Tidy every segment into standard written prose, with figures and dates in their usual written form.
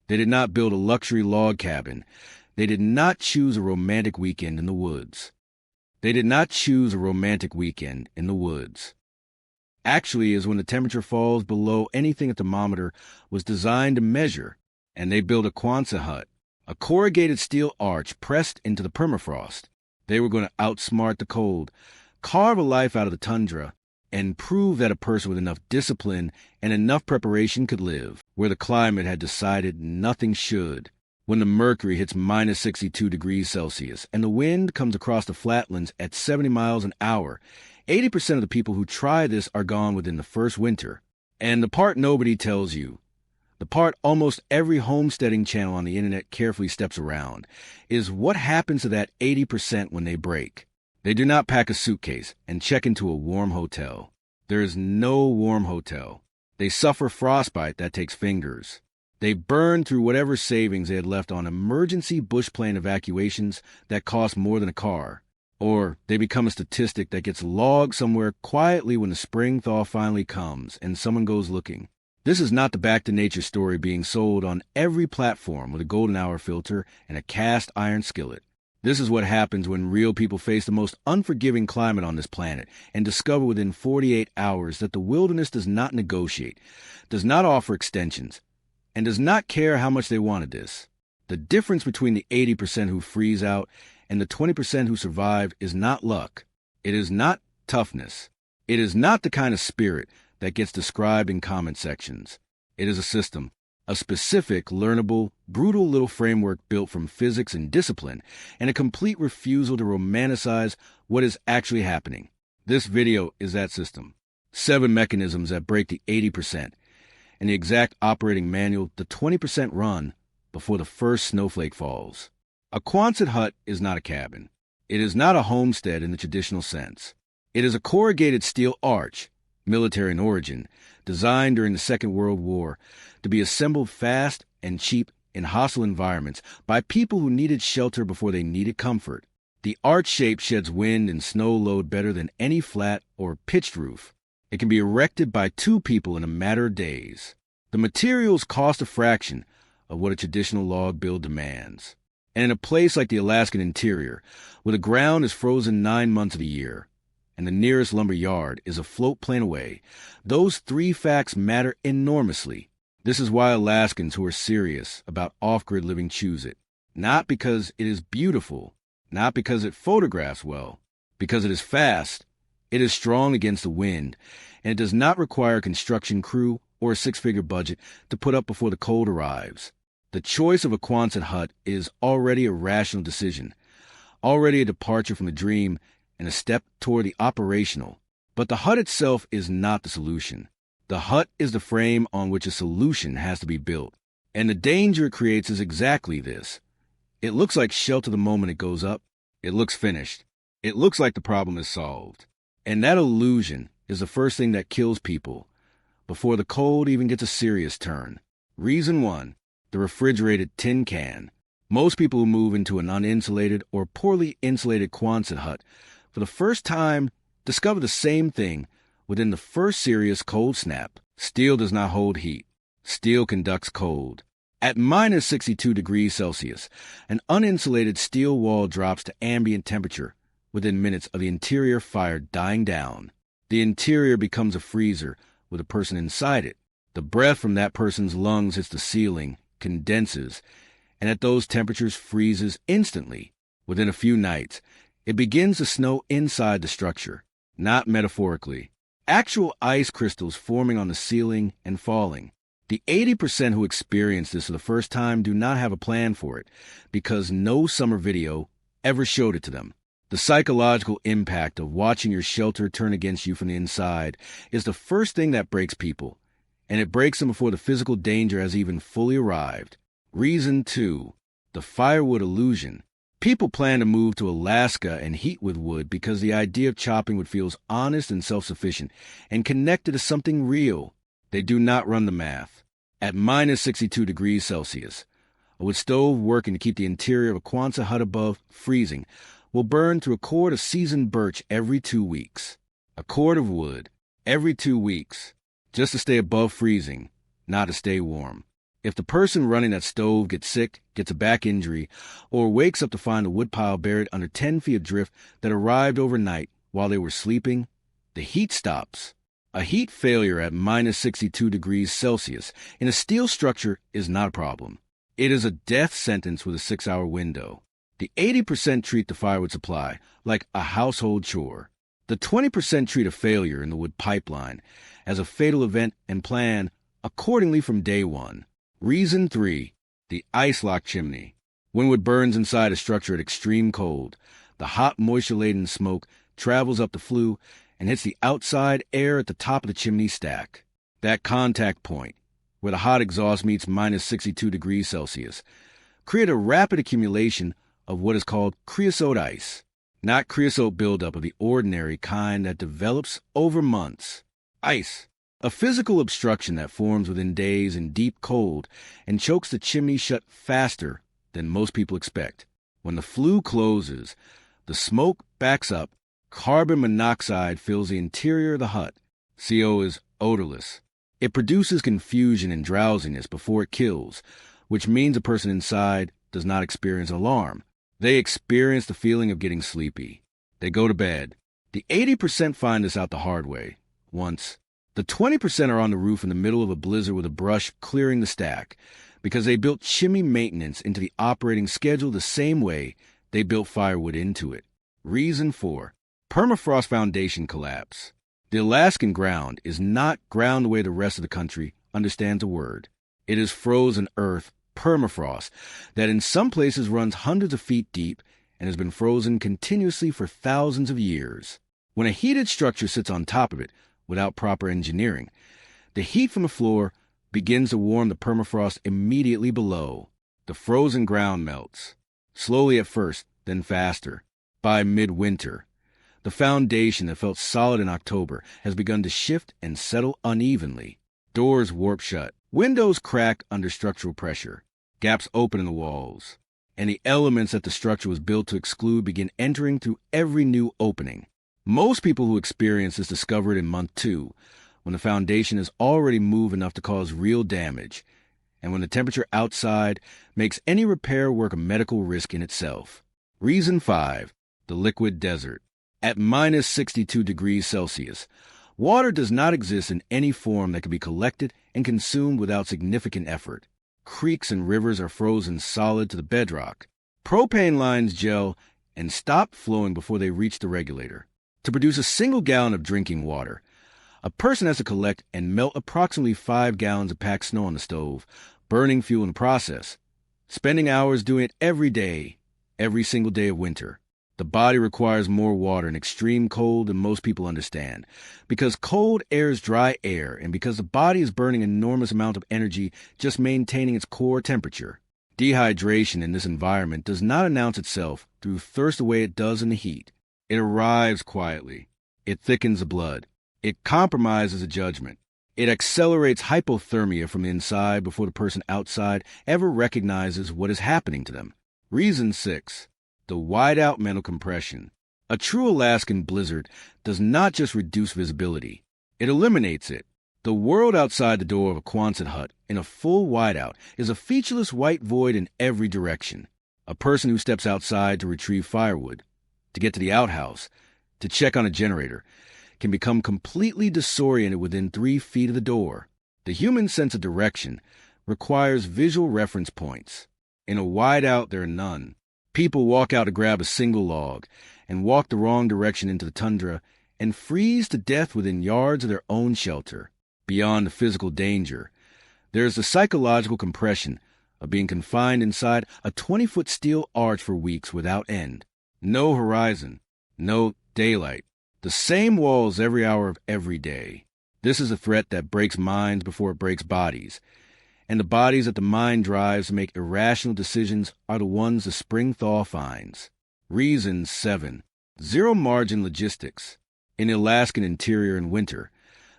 They did not build a luxury log cabin. They did not choose a romantic weekend in the woods. They did not choose a romantic weekend in the woods. Actually, is when the temperature falls below anything a thermometer was designed to measure, and they built a Quonset hut, a corrugated steel arch pressed into the permafrost. They were going to outsmart the cold, carve a life out of the tundra, and prove that a person with enough discipline and enough preparation could live where the climate had decided nothing should. When the mercury hits minus 62 degrees Celsius and the wind comes across the flatlands at 70 miles an hour, 80% of the people who try this are gone within the first winter. And the part nobody tells you, the part almost every homesteading channel on the internet carefully steps around, is what happens to that 80% when they break. They do not pack a suitcase and check into a warm hotel. There is no warm hotel. They suffer frostbite that takes fingers. They burn through whatever savings they had left on emergency bush plane evacuations that cost more than a car. Or they become a statistic that gets logged somewhere quietly when the spring thaw finally comes and someone goes looking. This is not the back to nature story being sold on every platform with a golden hour filter and a cast iron skillet. This is what happens when real people face the most unforgiving climate on this planet and discover within 48 hours that the wilderness does not negotiate, does not offer extensions, and does not care how much they wanted this. The difference between the 80% who freeze out and the 20% who survive is not luck. It is not toughness. It is not the kind of spirit that gets described in comment sections. It is a system. A specific, learnable, brutal little framework built from physics and discipline, and a complete refusal to romanticize what is actually happening. This video is that system. 7 mechanisms that break the 80%, and the exact operating manual the 20% run before the first snowflake falls. A Quonset hut is not a cabin. It is not a homestead in the traditional sense. It is a corrugated steel arch, military in origin, designed during the Second World War to be assembled fast and cheap in hostile environments by people who needed shelter before they needed comfort. The arch shape sheds wind and snow load better than any flat or pitched roof. It can be erected by 2 people in a matter of days. The materials cost a fraction of what a traditional log build demands. And in a place like the Alaskan interior, where the ground is frozen 9 months of the year, and the nearest lumber yard is a float plane away, those 3 facts matter enormously. This is why Alaskans who are serious about off-grid living choose it. Not because it is beautiful, not because it photographs well, because it is fast, it is strong against the wind, and it does not require a construction crew or a 6-figure budget to put up before the cold arrives. The choice of a Quonset hut is already a rational decision, already a departure from the dream and a step toward the operational. But the hut itself is not the solution. The hut is the frame on which a solution has to be built. And the danger it creates is exactly this. It looks like shelter the moment it goes up. It looks finished. It looks like the problem is solved. And that illusion is the first thing that kills people before the cold even gets a serious turn. Reason 1, the refrigerated tin can. Most people who move into an uninsulated or poorly insulated Quonset hut for the first time discover the same thing within the first serious cold snap. Steel does not hold heat. Steel conducts cold. At minus 62 degrees Celsius, an uninsulated steel wall drops to ambient temperature within minutes of the interior fire dying down. The interior becomes a freezer with a person inside it. The breath from that person's lungs hits the ceiling, condenses, and at those temperatures freezes instantly. Within a few nights, it begins to snow inside the structure, not metaphorically. Actual ice crystals forming on the ceiling and falling. The 80% who experience this for the first time do not have a plan for it because no summer video ever showed it to them. The psychological impact of watching your shelter turn against you from the inside is the first thing that breaks people, and it breaks them before the physical danger has even fully arrived. Reason 2, the firewood illusion. People plan to move to Alaska and heat with wood because the idea of chopping wood feels honest and self-sufficient and connected to something real. They do not run the math. At minus 62 degrees Celsius, a wood stove working to keep the interior of a Quonset hut above freezing will burn through a cord of seasoned birch every 2 weeks. A cord of wood every 2 weeks, just to stay above freezing, not to stay warm. If the person running that stove gets sick, gets a back injury, or wakes up to find a woodpile buried under 10 feet of drift that arrived overnight while they were sleeping, the heat stops. A heat failure at minus 62 degrees Celsius in a steel structure is not a problem. It is a death sentence with a 6-hour window. The 80% treat the firewood supply like a household chore. The 20% treat a failure in the wood pipeline as a fatal event and plan accordingly from day one. Reason 3. The ice lock chimney. When wood burns inside a structure at extreme cold, the hot moisture-laden smoke travels up the flue and hits the outside air at the top of the chimney stack. That contact point, where the hot exhaust meets minus 62 degrees Celsius, create a rapid accumulation of what is called creosote ice, not creosote buildup of the ordinary kind that develops over months. Ice, a physical obstruction that forms within days in deep cold and chokes the chimney shut faster than most people expect. When the flue closes, the smoke backs up, carbon monoxide fills the interior of the hut. CO is odorless. It produces confusion and drowsiness before it kills, which means a person inside does not experience alarm. They experience the feeling of getting sleepy. They go to bed. The 80% find this out the hard way, once. The 20% are on the roof in the middle of a blizzard with a brush clearing the stack, because they built chimney maintenance into the operating schedule the same way they built firewood into it. Reason 4. Permafrost foundation collapse. The Alaskan ground is not ground the way the rest of the country understands a word. It is frozen earth, permafrost, that in some places runs hundreds of feet deep and has been frozen continuously for thousands of years. When a heated structure sits on top of it without proper engineering, the heat from the floor begins to warm the permafrost immediately below. The frozen ground melts, slowly at first, then faster. By midwinter, the foundation that felt solid in October has begun to shift and settle unevenly. Doors warp shut. Windows crack under structural pressure. Gaps open in the walls. And the elements that the structure was built to exclude begin entering through every new opening. Most people who experience this discover it in month 2, when the foundation has already moved enough to cause real damage, and when the temperature outside makes any repair work a medical risk in itself. Reason 5. The liquid desert. At minus 62 degrees Celsius, water does not exist in any form that can be collected and consumed without significant effort. Creeks and rivers are frozen solid to the bedrock. Propane lines gel and stop flowing before they reach the regulator. To produce a single gallon of drinking water, a person has to collect and melt approximately 5 gallons of packed snow on the stove, burning fuel in the process, spending hours doing it every day, every single day of winter. The body requires more water in extreme cold than most people understand, because cold airs dry air and because the body is burning an enormous amount of energy just maintaining its core temperature. Dehydration in this environment does not announce itself through thirst the way it does in the heat. It arrives quietly. It thickens the blood. It compromises the judgment. It accelerates hypothermia from the inside before the person outside ever recognizes what is happening to them. Reason 6. The wide-out mental compression. A true Alaskan blizzard does not just reduce visibility. It eliminates it. The world outside the door of a Quonset hut in a full whiteout is a featureless white void in every direction. A person who steps outside to retrieve firewood, to get to the outhouse, to check on a generator, can become completely disoriented within 3 feet of the door. The human sense of direction requires visual reference points. In a whiteout, there are none. People walk out to grab a single log and walk the wrong direction into the tundra and freeze to death within yards of their own shelter. Beyond the physical danger, there is the psychological compression of being confined inside a 20-foot steel arch for weeks without end. No horizon, no daylight. The same walls every hour of every day. This is a threat that breaks minds before it breaks bodies. And the bodies that the mind drives to make irrational decisions are the ones the spring thaw finds. Reason 7. Zero-margin logistics. In the Alaskan interior in winter,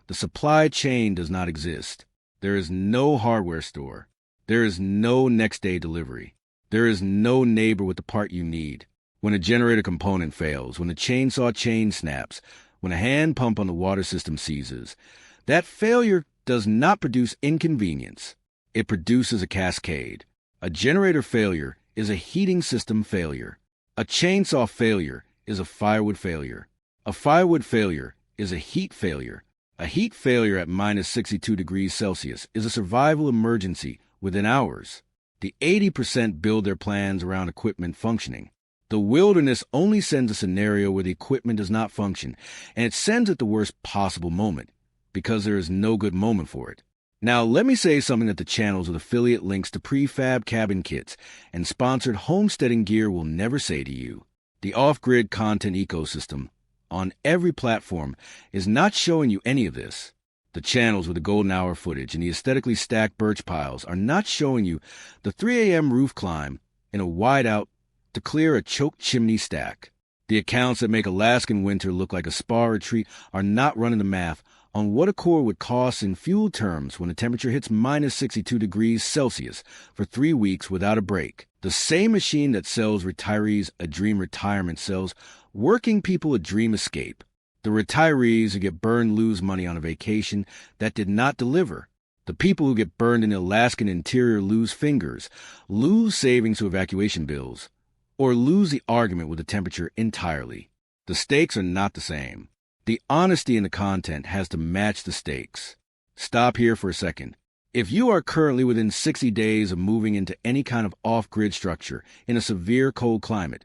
the supply chain does not exist. There is no hardware store. There is no next-day delivery. There is no neighbor with the part you need. When a generator component fails, when the chainsaw chain snaps, when a hand pump on the water system seizes, that failure does not produce inconvenience. It produces a cascade. A generator failure is a heating system failure. A chainsaw failure is a firewood failure. A firewood failure is a heat failure. A heat failure at minus 62 degrees Celsius is a survival emergency within hours. The 80% build their plans around equipment functioning. The wilderness only sends a scenario where the equipment does not function, and it sends at the worst possible moment, because there is no good moment for it. Now, let me say something that the channels with affiliate links to prefab cabin kits and sponsored homesteading gear will never say to you. The off-grid content ecosystem on every platform is not showing you any of this. The channels with the golden hour footage and the aesthetically stacked birch piles are not showing you the 3 a.m. roof climb in a whiteout to clear a choked chimney stack. The accounts that make Alaskan winter look like a spa retreat are not running the math on what a core would cost in fuel terms when the temperature hits minus 62 degrees Celsius for 3 weeks without a break. The same machine that sells retirees a dream retirement sells working people a dream escape. The retirees who get burned lose money on a vacation that did not deliver. The people who get burned in the Alaskan interior lose fingers, lose savings to evacuation bills, or lose the argument with the temperature entirely. The stakes are not the same. The honesty in the content has to match the stakes. Stop here for a second. If you are currently within 60 days of moving into any kind of off-grid structure in a severe cold climate,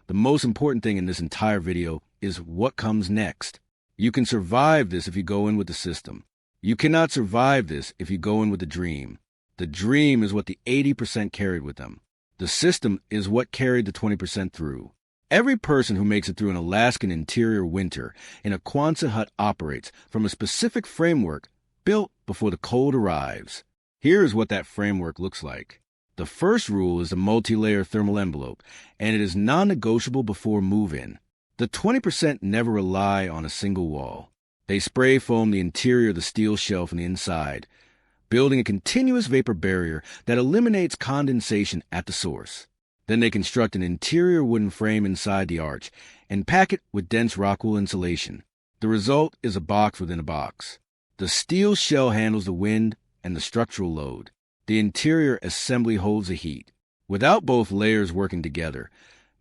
the most important thing in this entire video is what comes next. You can survive this if you go in with the system. You cannot survive this if you go in with the dream. The dream is what the 80% carried with them. The system is what carried the 20% through. Every person who makes it through an Alaskan interior winter in a Quonset hut operates from a specific framework built before the cold arrives. Here is what that framework looks like. The first rule is the multi-layer thermal envelope, and it is non-negotiable before move-in. The 20% never rely on a single wall. They spray foam the interior of the steel shelf on the inside, building a continuous vapor barrier that eliminates condensation at the source. Then they construct an interior wooden frame inside the arch and pack it with dense rock wool insulation. The result is a box within a box. The steel shell handles the wind and the structural load. The interior assembly holds the heat. Without both layers working together,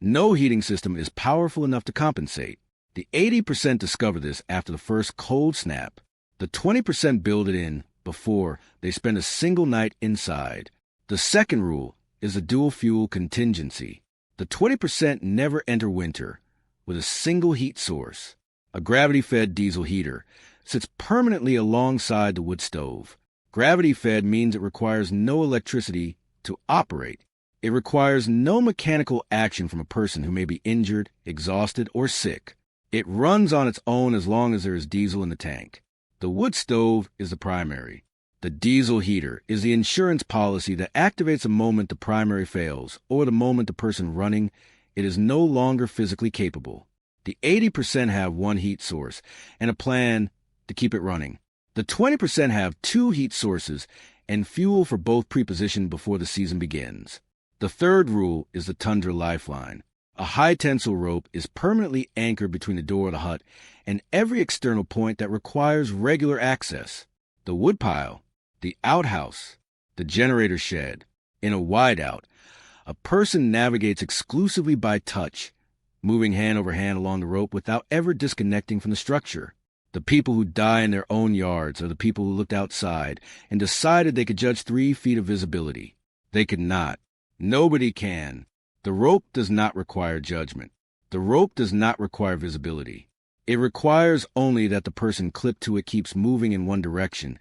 no heating system is powerful enough to compensate. The 80% discover this after the first cold snap. The 20% build it in before they spend a single night inside. The second rule is a dual-fuel contingency. The 20% never enter winter with a single heat source. A gravity-fed diesel heater sits permanently alongside the wood stove. Gravity-fed means it requires no electricity to operate. It requires no mechanical action from a person who may be injured, exhausted, or sick. It runs on its own as long as there is diesel in the tank. The wood stove is the primary. The diesel heater is the insurance policy that activates the moment the primary fails or the moment the person running it is no longer physically capable. The 80% have one heat source and a plan to keep it running. The 20% have 2 heat sources and fuel for both prepositioned before the season begins. The third rule is the Tundra Lifeline. A high-tensile rope is permanently anchored between the door of the hut and every external point that requires regular access. The woodpile, the outhouse, the generator shed. In a whiteout, a person navigates exclusively by touch, moving hand over hand along the rope without ever disconnecting from the structure. The people who die in their own yards are the people who looked outside and decided they could judge 3 feet of visibility. They could not. Nobody can. The rope does not require judgment. The rope does not require visibility. It requires only that the person clipped to it keeps moving in one direction,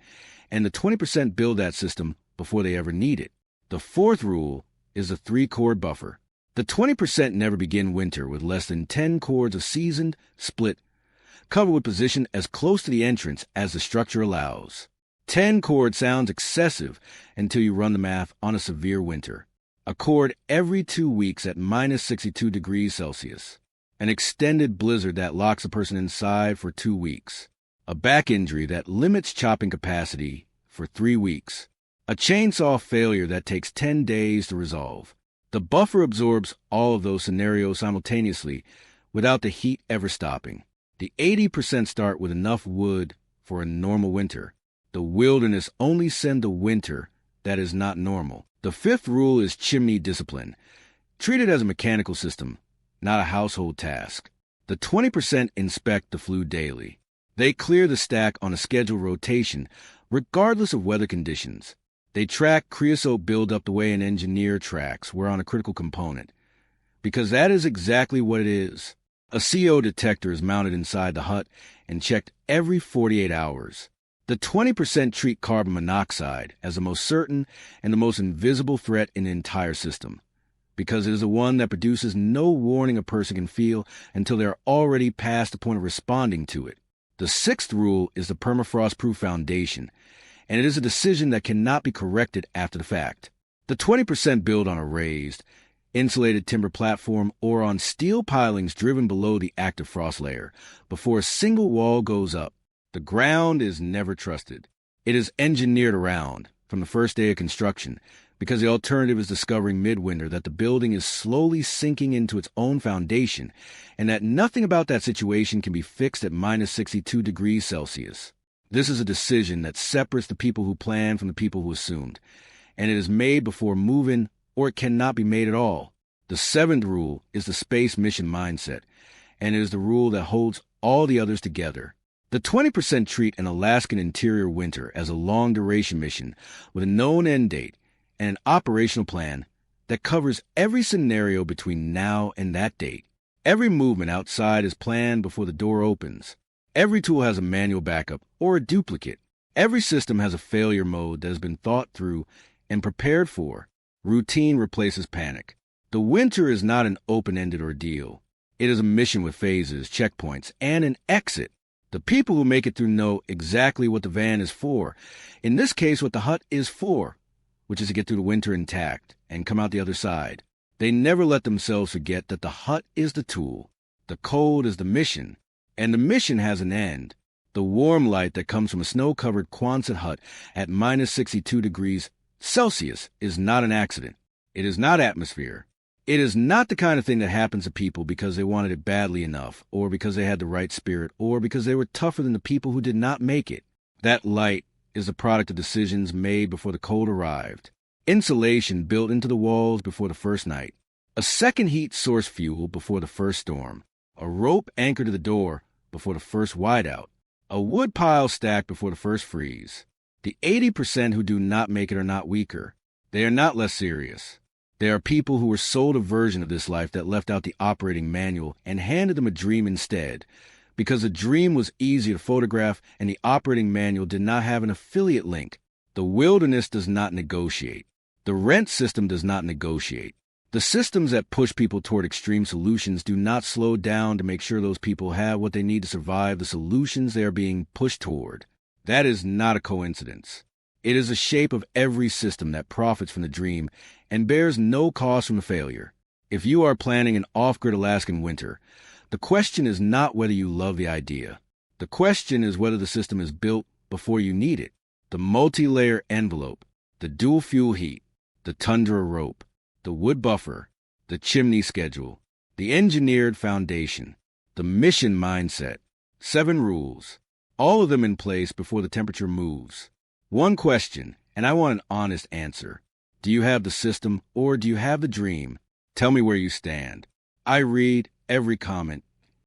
and the 20% build that system before they ever need it. The fourth rule is the 3-chord buffer. The 20% never begin winter with less than 10 cords of seasoned, split, covered with position as close to the entrance as the structure allows. 10 cord sounds excessive until you run the math on a severe winter. A cord every 2 weeks at minus 62 degrees Celsius. An extended blizzard that locks a person inside for 2 weeks. A back injury that limits chopping capacity for 3 weeks. A chainsaw failure that takes 10 days to resolve. The buffer absorbs all of those scenarios simultaneously without the heat ever stopping. The 80% start with enough wood for a normal winter. The wilderness only send the winter that is not normal. The fifth rule is chimney discipline. Treat it as a mechanical system, not a household task. The 20% inspect the flue daily. They clear the stack on a scheduled rotation, regardless of weather conditions. They track creosote buildup the way an engineer tracks wear on a critical component. Because that is exactly what it is. A CO detector is mounted inside the hut and checked every 48 hours. The 20% treat carbon monoxide as the most certain and the most invisible threat in the entire system, because it is the one that produces no warning a person can feel until they are already past the point of responding to it. The sixth rule is the permafrost-proof foundation, and it is a decision that cannot be corrected after the fact. The 20% build on a raised, insulated timber platform or on steel pilings driven below the active frost layer before a single wall goes up. The ground is never trusted. It is engineered around from the first day of construction, because the alternative is discovering midwinter that the building is slowly sinking into its own foundation and that nothing about that situation can be fixed at minus 62 degrees Celsius. This is a decision that separates the people who plan from the people who assumed, and it is made before move-in or it cannot be made at all. The seventh rule is the space mission mindset, and it is the rule that holds all the others together. The 20% treat an Alaskan interior winter as a long-duration mission with a known end date and an operational plan that covers every scenario between now and that date. Every movement outside is planned before the door opens. Every tool has a manual backup or a duplicate. Every system has a failure mode that has been thought through and prepared for. Routine replaces panic. The winter is not an open-ended ordeal. It is a mission with phases, checkpoints, and an exit. The people who make it through know exactly what the van is for. In this case, what the hut is for, which is to get through the winter intact and come out the other side. They never let themselves forget that the hut is the tool, the cold is the mission, and the mission has an end. The warm light that comes from a snow-covered Quonset hut at minus 62 degrees Celsius is not an accident. It is not atmosphere. It is not the kind of thing that happens to people because they wanted it badly enough, or because they had the right spirit, or because they were tougher than the people who did not make it. That light is the product of decisions made before the cold arrived. Insulation built into the walls before the first night. A second heat source fuel before the first storm. A rope anchored to the door before the first whiteout. A wood pile stacked before the first freeze. The 80% who do not make it are not weaker. They are not less serious. They are people who were sold a version of this life that left out the operating manual and handed them a dream instead, because a dream was easy to photograph and the operating manual did not have an affiliate link. The wilderness does not negotiate. The rent system does not negotiate. The systems that push people toward extreme solutions do not slow down to make sure those people have what they need to survive the solutions they are being pushed toward. That is not a coincidence. It is the shape of every system that profits from the dream and bears no cost from the failure. If you are planning an off-grid Alaskan winter, the question is not whether you love the idea. The question is whether the system is built before you need it. The multi-layer envelope, the dual fuel heat, the tundra rope, the wood buffer, the chimney schedule, the engineered foundation, the mission mindset. 7 rules, all of them in place before the temperature moves. One question, and I want an honest answer. Do you have the system or do you have the dream? Tell me where you stand. I read every comment